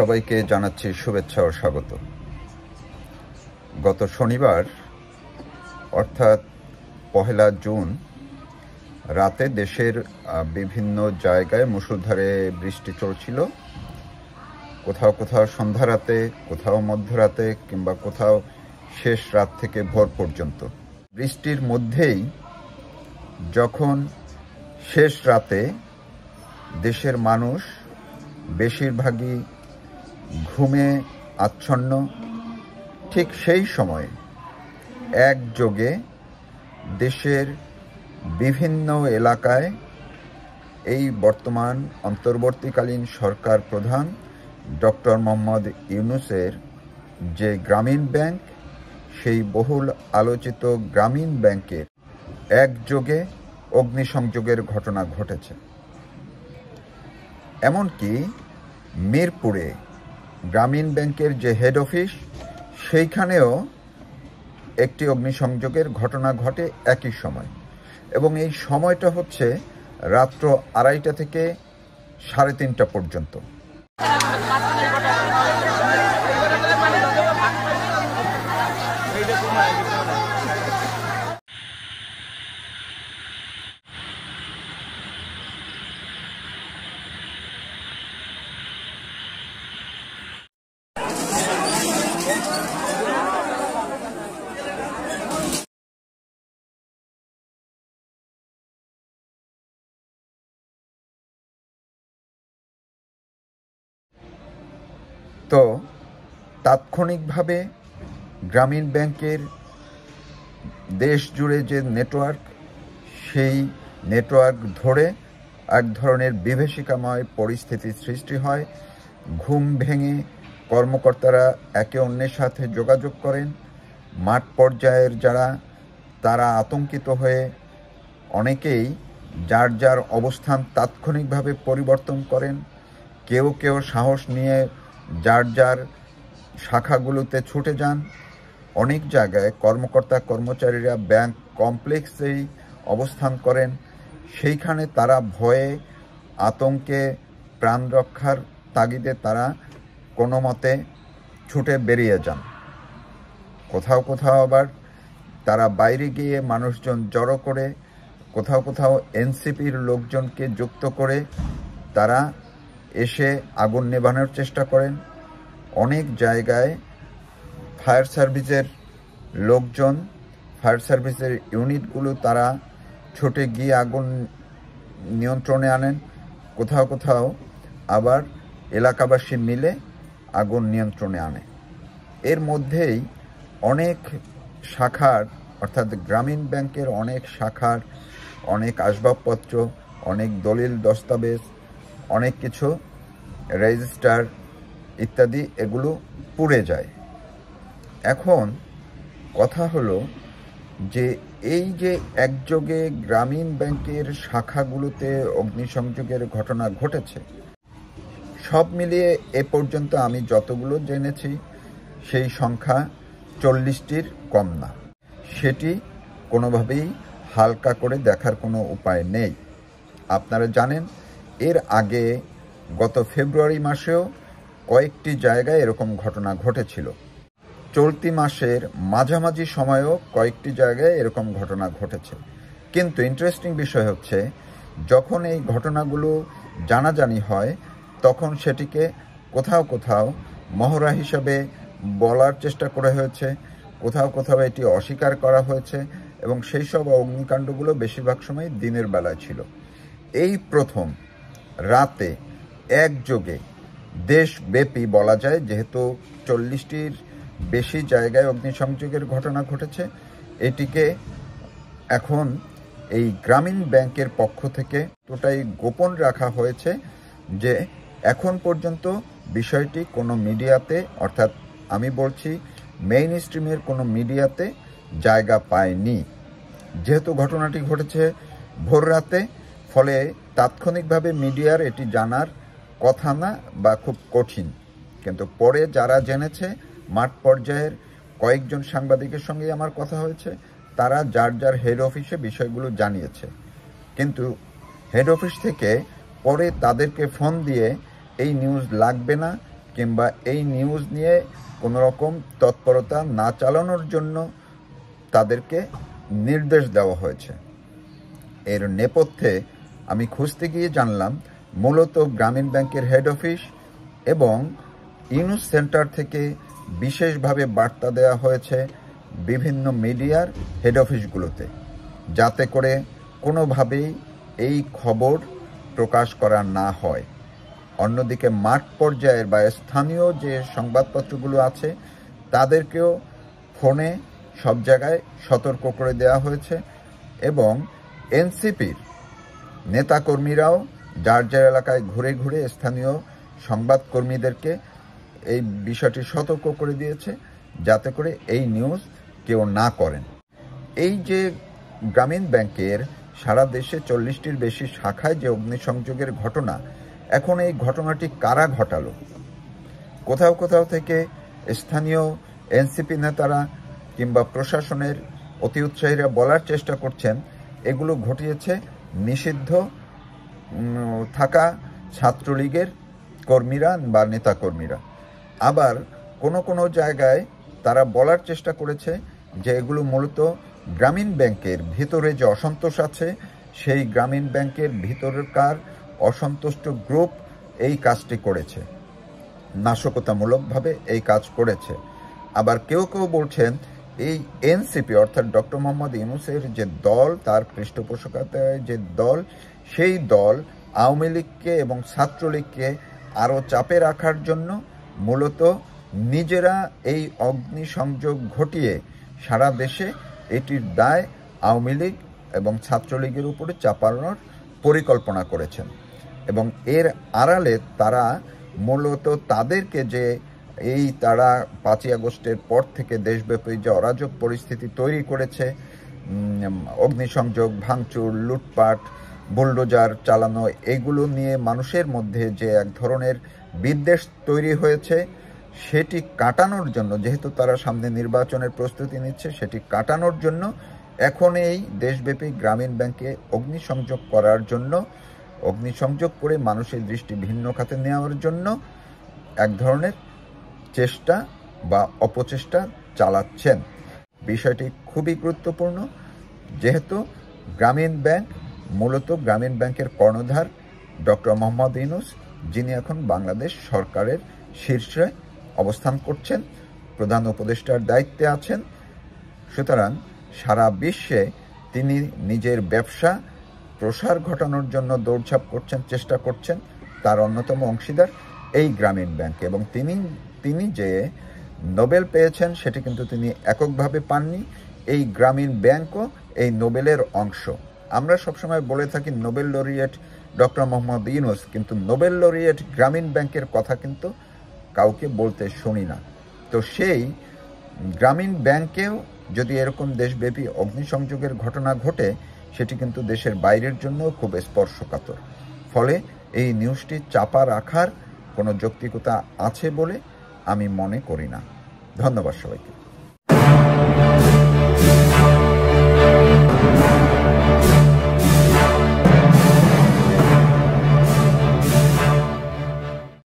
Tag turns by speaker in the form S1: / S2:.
S1: সবাইকে জানাচ্ছি শুভেচ্ছা ও স্বাগত। গত শনিবার অর্থাৎ 1 জুন রাতে দেশের বিভিন্ন জায়গায় মুষলধারে বৃষ্টি চলছিল। কোথাও কোথাও সন্ধ্যা রাতে, কোথাও মধ্যরাতে, কিংবা কোথাও শেষ রাত থেকে ভোর পর্যন্ত। বৃষ্টির মধ্যেই যখন শেষ রাতে দেশের মানুষ বেশিরভাগই ঘুমে আচ্ছন্ন, ঠিক সেই সময় একযোগে দেশের বিভিন্ন এলাকায় এই বর্তমান অন্তর্বর্তীকালীন সরকার প্রধান ডক্টর মোহাম্মদ ইউনূসের যে গ্রামীণ ব্যাংক, সেই বহুল আলোচিত গ্রামীণ ব্যাংকের একযোগে অগ্নিসংযোগের ঘটনা ঘটেছে। এমনকি মিরপুরে গ্রামীণ ব্যাংকের যে হেড অফিস, সেইখানেও একটি অগ্নিসংযোগের ঘটনা ঘটে একই সময়, এবং এই সময়টা হচ্ছে রাত্র 2:30 থেকে 3:30 পর্যন্ত। তো তাৎক্ষণিকভাবে গ্রামীণ ব্যাংকের দেশ জুড়ে যে নেটওয়ার্ক, সেই নেটওয়ার্ক ধরে এক ধরনের বিভীষিকাময় পরিস্থিতির সৃষ্টি হয়। ঘুম ভেঙে কর্মকর্তারা একে অন্যের সাথে যোগাযোগ করেন। মাঠ পর্যায়ের যারা, তারা আতঙ্কিত হয়ে অনেকেই যার যার অবস্থান তাৎক্ষণিকভাবে পরিবর্তন করেন। কেউ কেউ সাহস নিয়ে যার যার শাখাগুলোতে ছুটে যান। অনেক জায়গায় কর্মকর্তা কর্মচারীরা ব্যাংক কমপ্লেক্সেই অবস্থান করেন। সেইখানে তারা ভয়ে আতঙ্কে প্রাণ রক্ষার তাগিদে তারা কোনো মতে ছুটে বেরিয়ে যান। কোথাও কোথাও আবার তারা বাইরে গিয়ে মানুষজন জড়ো করে, কোথাও কোথাও এনসিপির লোকজনকে যুক্ত করে তারা এসে আগুন নেভানোর চেষ্টা করেন। অনেক জায়গায় ফায়ার সার্ভিসের লোকজন, ফায়ার সার্ভিসের ইউনিটগুলো তারা ছুটে গিয়ে আগুন নিয়ন্ত্রণে আনেন। কোথাও কোথাও আবার এলাকাবাসী মিলে আগুন নিয়ন্ত্রণে আনে। এর মধ্যেই অনেক শাখার, অর্থাৎ গ্রামীণ ব্যাংকের অনেক শাখার অনেক আসবাবপত্র, অনেক দলিল দস্তাবেজ, অনেক কিছু রেজিস্টার ইত্যাদি এগুলো পুড়ে যায়। এখন কথা হলো যে এই যে একযোগে গ্রামীণ ব্যাংকের শাখাগুলোতে অগ্নিসংযোগের ঘটনা ঘটেছে, সব মিলিয়ে এ পর্যন্ত আমি যতগুলো জেনেছি সেই সংখ্যা 40টির কম না। সেটি কোনোভাবেই হালকা করে দেখার কোনো উপায় নেই। আপনারা জানেন, এর আগে গত ফেব্রুয়ারি মাসেও কয়েকটি জায়গায় এরকম ঘটনা ঘটেছিল। চলতি মাসের মাঝামাঝি সময়েও কয়েকটি জায়গায় এরকম ঘটনা ঘটেছে। কিন্তু ইন্টারেস্টিং বিষয় হচ্ছে, যখন এই ঘটনাগুলো জানাজানি হয়, তখন সেটিকে কোথাও কোথাও মহড়া হিসাবে বলার চেষ্টা করা হয়েছে, কোথাও কোথাও এটি অস্বীকার করা হয়েছে, এবং সেই সব অগ্নিকাণ্ডগুলো বেশিরভাগ সময় দিনের বেলায় ছিল। এই প্রথম রাতে একযোগে দেশব্যাপী বলা যায়, যেহেতু 40টির বেশি জায়গায় অগ্নিসংযোগের ঘটনা ঘটেছে, এটিকে এখন এই গ্রামীণ ব্যাংকের পক্ষ থেকে এতটাই গোপন রাখা হয়েছে যে এখন পর্যন্ত বিষয়টি কোনো মিডিয়াতে, অর্থাৎ আমি বলছি মেইন স্ট্রিমের কোনো মিডিয়াতে জায়গা পায়নি। যেহেতু ঘটনাটি ঘটেছে ভোর রাতে, ফলে তাৎক্ষণিকভাবে মিডিয়ার এটি জানার কথা না বা খুব কঠিন। কিন্তু পরে যারা জেনেছে, মাঠ পর্যায়ের কয়েকজন সাংবাদিকের সঙ্গে আমার কথা হয়েছে, তারা যার যার হেড অফিসে বিষয়গুলো জানিয়েছে। কিন্তু হেড অফিস থেকে পরে তাদেরকে ফোন দিয়ে এই নিউজ লাগবে না, কিংবা এই নিউজ নিয়ে কোনো রকম তৎপরতা না চালানোর জন্য তাদেরকে নির্দেশ দেওয়া হয়েছে। এর নেপথ্যে আমি খুঁজতে গিয়ে জানলাম মূলত গ্রামীণ ব্যাংকের হেড অফিস এবং ইউনুস সেন্টার থেকে বিশেষভাবে বার্তা দেওয়া হয়েছে বিভিন্ন মিডিয়ার হেড অফিসগুলোতে, যাতে করে কোনোভাবেই এই খবর প্রকাশ করা না হয়। অন্যদিকে মাঠ পর্যায়ের বা স্থানীয় যে সংবাদপত্রগুলো আছে তাদেরকেও ফোনে সব জায়গায় সতর্ক করে দেওয়া হয়েছে এবং এনসিপির নেতাকর্মীরাও যার যার এলাকায় ঘুরে ঘুরে স্থানীয় সংবাদকর্মীদেরকে এই বিষয়টি সতর্ক করে দিয়েছে যাতে করে এই নিউজ কেউ না করেন। এই যে গ্রামীণ ব্যাংকের সারা দেশে 40টির বেশি শাখায় যে অগ্নিসংযোগের ঘটনা, এখন এই ঘটনাটি কারা ঘটালো? কোথাও কোথাও থেকে স্থানীয় এনসিপি নেতারা কিংবা প্রশাসনের অতি উৎসাহীরা বলার চেষ্টা করছেন এগুলো ঘটিয়েছে নিষিদ্ধ থাকা ছাত্রলীগের কর্মীরা বা নেতাকর্মীরা। আবার কোনো কোনো জায়গায় তারা বলার চেষ্টা করেছে যে এগুলো মূলত গ্রামীণ ব্যাংকের ভিতরে যে অসন্তোষ আছে সেই গ্রামীণ ব্যাংকের ভিতরকার অসন্তুষ্ট গ্রুপ এই কাজটি করেছে, নাশকতামূলকভাবে এই কাজ করেছে। আবার কেউ কেউ বলছেন এই এনসিপি অর্থাৎ ডক্টর মোহাম্মদ ইউনূসের যে দল, তার পৃষ্ঠপোষকতায় যে দল, সেই দল আওয়ামী লীগকে এবং ছাত্রলীগকে আরও চাপে রাখার জন্য মূলত নিজেরা এই অগ্নিসংযোগ ঘটিয়ে সারা দেশে এটির দায় আওয়ামী লীগ এবং ছাত্রলীগের উপরে চাপানোর পরিকল্পনা করেছেন। এবং এর আড়ালে তারা মূলত তাদেরকে যে তারা 5ই আগস্টের পর থেকে দেশব্যাপী যে অরাজক পরিস্থিতি তৈরি করেছে, অগ্নিসংযোগ, ভাঙচুর, লুটপাট, বুলডোজার চালানো, এগুলো নিয়ে মানুষের মধ্যে যে এক ধরনের বিদ্বেষ তৈরি হয়েছে সেটি কাটানোর জন্য, যেহেতু তারা সামনে নির্বাচনের প্রস্তুতি নিচ্ছে, সেটি কাটানোর জন্য এখন এই দেশব্যাপী গ্রামীণ ব্যাংকে অগ্নিসংযোগ করার জন্য, অগ্নিসংযোগ করে মানুষের দৃষ্টি ভিন্ন খাতে নেওয়ার জন্য এক ধরনের চেষ্টা বা অপচেষ্টা চালাচ্ছেন। বিষয়টি খুবই গুরুত্বপূর্ণ, যেহেতু গ্রামীণ ব্যাংক মূলত গ্রামীণ ব্যাংকের কর্ণধার ডক্টর মোহাম্মদ ইউনূস, যিনি এখন বাংলাদেশ সরকারের শীর্ষে অবস্থান করছেন, প্রধান উপদেষ্টার দায়িত্বে আছেন। সুতরাং সারা বিশ্বে তিনি নিজের ব্যবসা প্রসার ঘটানোর জন্য দৌড়ঝাঁপ করছেন, চেষ্টা করছেন। তার অন্যতম অংশীদার এই গ্রামীণ ব্যাংক, এবং তিনি যে নোবেল পেয়েছেন সেটি কিন্তু তিনি এককভাবে পাননি, এই গ্রামীণ ব্যাংকও এই নোবেলের অংশ। আমরা সবসময় বলে থাকি Nobel laureate doctor Mohammad Yunus, কিন্তু নোবেল লরিয়েট গ্রামীণ ব্যাংকের কথা কিন্তু কাউকে বলতে শুনি না। তো সেই গ্রামীণ ব্যাংকেও যদি এরকম দেশব্যাপী অগ্নিসংযোগের ঘটনা ঘটে, সেটি কিন্তু দেশের বাইরের জন্য খুব স্পর্শকাতর। ফলে এই নিউজটি চাপা রাখার কোনো যৌক্তিকতা আছে বলে আমি মনে করি না। ধন্যবাদ সবাইকে।